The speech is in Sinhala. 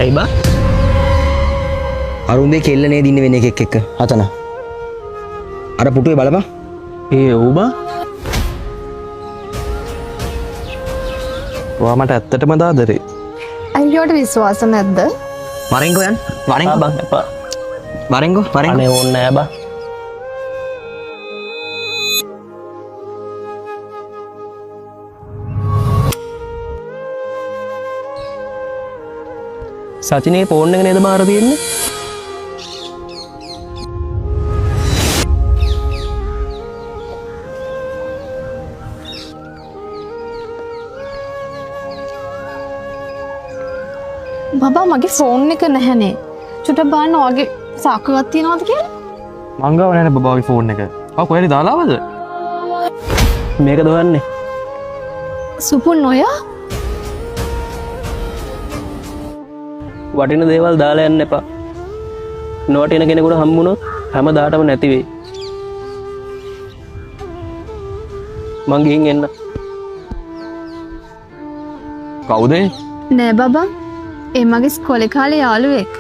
ඇයි බා? අර උඹේ කෙල්ල නේද ඉන්නේ වෙන එකෙක් එක්ක. හතන. අර පුටුවේ බලපන්. ඒ ඔව් බා. ඔයා මට ඇත්තටම දාදරේ. අයියට විශ්වාස නැද්ද? වරෙන්කෝ යන්. වරෙන්කෝ බං එපා. වරෙන්කෝ වරෙන්කෝ. අනේ ඕනේ නෑ බා. සචිනේ ෆෝන් එක නේද බාර තියෙන්නේ? බබා මගේ ෆෝන් එක නැහැනේ. චුට්ටක් බලන්න ඔයාගේ සාක්කුවක් තියනවද කියලා? මං ගාව නෑනේ බබාගේ ෆෝන් එක. ආ කොහෙද දාලාවද? මේක දොවන්නේ. සුපුන් ඔයා? වටින දේවල් දාලා යන්න එපා. නොවටින කෙනෙකුට හම්බුනොත් හැමදාටම නැති වෙයි. මං ගිහින් එන්න. කවුද? නෑ බබා. ඒ මගේ ඉස්කෝලේ කාලේ යාළුවෙක්.